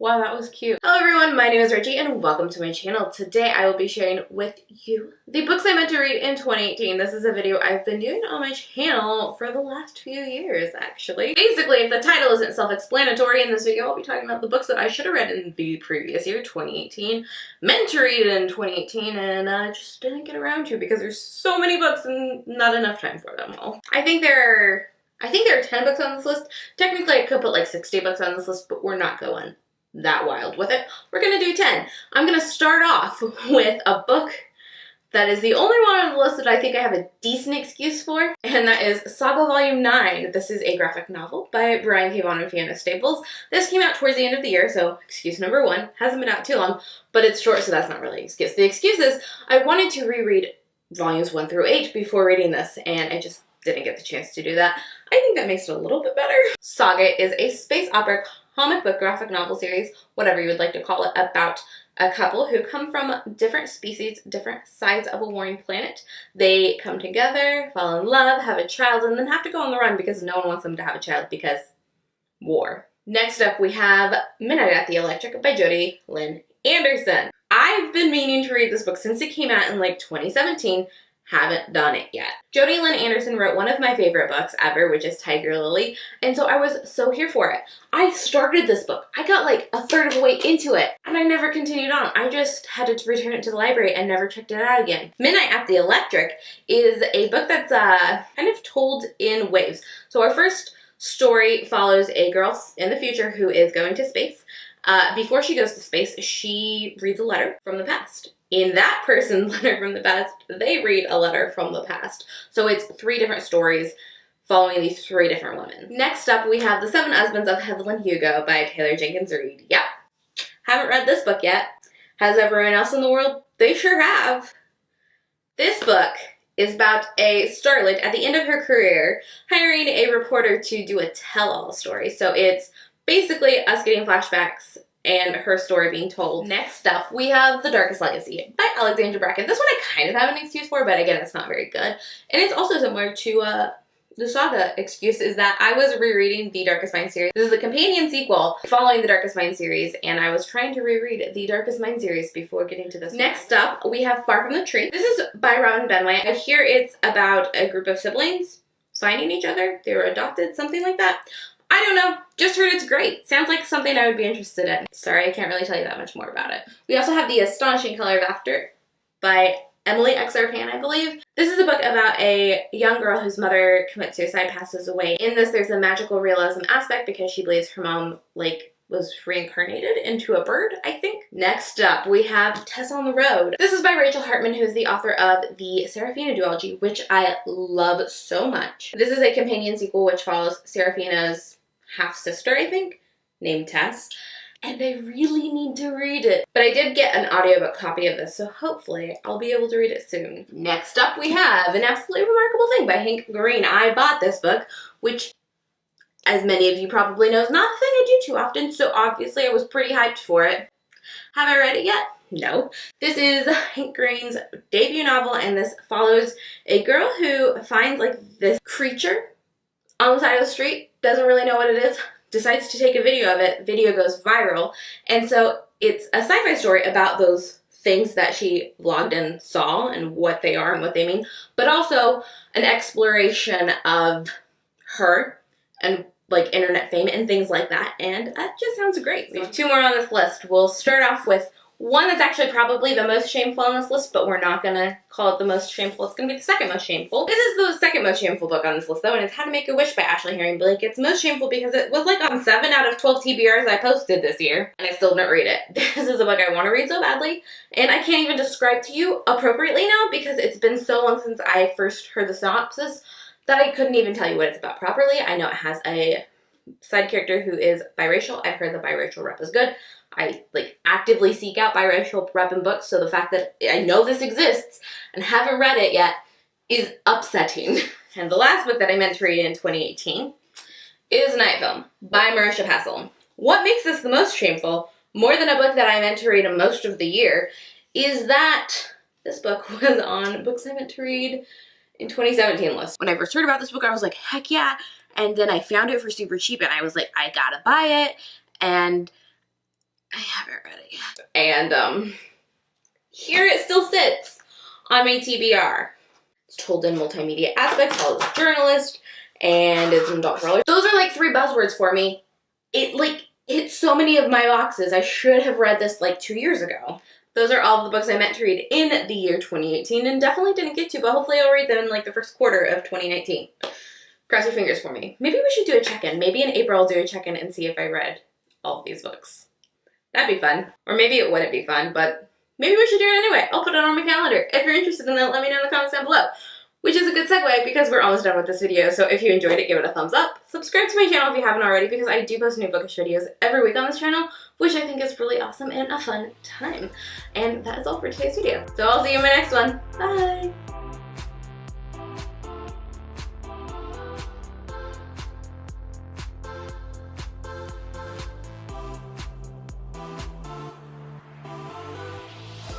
Wow, that was cute. Hello everyone, my name is Reggie and welcome to my channel. Today I will be sharing with you the books I meant to read in 2018. This is a video I've been doing on my channel for the last few years, actually. Basically, if the title isn't self-explanatory, in this video I'll be talking about the books that I should have read in the previous year, 2018, meant to read in 2018, and just didn't get around to because there's so many books and not enough time for them all. I think there are 10 books on this list. Technically I could put like 60 books on this list, but we're not going that wild with it. We're gonna do 10. I'm gonna start off with a book that is the only one on the list that I think I have a decent excuse for, and that is Saga Volume 9. This is a graphic novel by Brian K. Vaughan and Fiona Staples. This came out towards the end of the year, so excuse number one. Hasn't been out too long, but it's short, so that's not really an excuse. The excuse is I wanted to reread volumes 1 through 8 before reading this, and I just didn't get the chance to do that. I think that makes it a little bit better. Saga is a space opera comic book graphic novel series, whatever you would like to call it, about a couple who come from different species, different sides of a warring planet. They come together, fall in love, have a child, and then have to go on the run because no one wants them to have a child because war. Next up we have Midnight at the Electric by Jodi Lynn Anderson. I've been meaning to read this book since it came out in like 2017. Haven't done it yet. Jodi Lynn Anderson wrote one of my favorite books ever, which is Tiger Lily, and so I was so here for it. I started this book. I got like a third of the way into it, and I never continued on. I just had to return it to the library and never checked it out again. Midnight at the Electric is a book that's kind of told in waves. So our first story follows a girl in the future who is going to space. Before she goes to space, she reads a letter from the past. In that person's letter from the past, they read a letter from the past. So it's 3 different stories following these 3 different women. Next up, we have The Seven Husbands of Evelyn Hugo by Taylor Jenkins Reid. Yep. Haven't read this book yet. Has everyone else in the world? They sure have. This book is about a starlet at the end of her career hiring a reporter to do a tell-all story. So it's basically us getting flashbacks and her story being told. Next up, we have TheDarkest Legacy by Alexandra Bracken. This one I kind of have an excuse for, but again, it's not very good. And it's also similar to the Saga excuse, is that I was rereading the Darkest Mind series. This is a companion sequel following the Darkest Mind series, and I was trying to reread the Darkest Mind series before getting to this. Next up, we have Far From the Tree. This is by Robin Benway. I hear it's about a group of siblings finding each other. They were adopted, something like that. I don't know, just heard it's great. Sounds like something I would be interested in. Sorry, I can't really tell you that much more about it. We also have The Astonishing Color of After by Emily X. Arpan, I believe. This is a book about a young girl whose mother commits suicide, passes away. In this, there's a magical realism aspect because she believes her mom, like, was reincarnated into a bird, I think. Next up, we have Tess on the Road. This is by Rachel Hartman, who is the author of the Seraphina duology, which I love so much. This is a companion sequel which follows Seraphina's half-sister, I think, named Tess, and I really need to read it. But I did get an audiobook copy of this, so hopefully I'll be able to read it soon. Next up, we have An Absolutely Remarkable Thing by Hank Green. I bought this book, which, as many of you probably know, is not a thing I do too often, so obviously I was pretty hyped for it. Have I read it yet? No. This is Hank Green's debut novel, and this follows a girl who finds like this creature on the side of the street, doesn't really know what it is, decides to take a video of it. Video goes viral, and so it's a sci-fi story about those things that she vlogged and saw and what they are and what they mean, but also an exploration of her and like internet fame and things like that, and that just sounds great. We have 2 more on this list. We'll start off with one that's actually probably the most shameful on this list, but we're not gonna call it the most shameful. It's gonna be the second most shameful. This is the second most shameful book on this list though, and it's How to Make a Wish by Ashley Herring Blake. It's most shameful because it was like on 7 out of 12 TBRs I posted this year, and I still didn't read it. This is a book I want to read so badly, and I can't even describe to you appropriately now because it's been so long since I first heard the synopsis that I couldn't even tell you what it's about properly. I know it has a side character who is biracial. I've heard the biracial rep is good. I like actively seek out biracial rep in books, so the fact that I know this exists and haven't read it yet is upsetting. And the last book that I meant to read in 2018 is Night Film by Marisha Passel. What makes this the most shameful, more than a book that I meant to read in most of the year, is that this book was on books I meant to read in 2017 list. When I first heard about this book, I was like, heck yeah. And then I found it for super cheap and I was like, I gotta buy it. And I haven't read it yet. And here it still sits on my TBR. It's told in multimedia aspects, all as a journalist, and it's an adult thriller. Those are like 3 buzzwords for me. It like hits so many of my boxes. I should have read this like 2 years ago. Those are all of the books I meant to read in the year 2018 and definitely didn't get to, but hopefully I'll read them in like the first quarter of 2019. Cross your fingers for me. Maybe we should do a check-in. Maybe in April I'll do a check-in and see if I read all of these books. That'd be fun. Or maybe it wouldn't be fun, but maybe we should do it anyway. I'll put it on my calendar. If you're interested in that, let me know in the comments down below. Which is a good segue because we're almost done with this video, so if you enjoyed it, give it a thumbs up. Subscribe to my channel if you haven't already because I do post new bookish videos every week on this channel, which I think is really awesome and a fun time. And that is all for today's video. So I'll see you in my next one. Bye!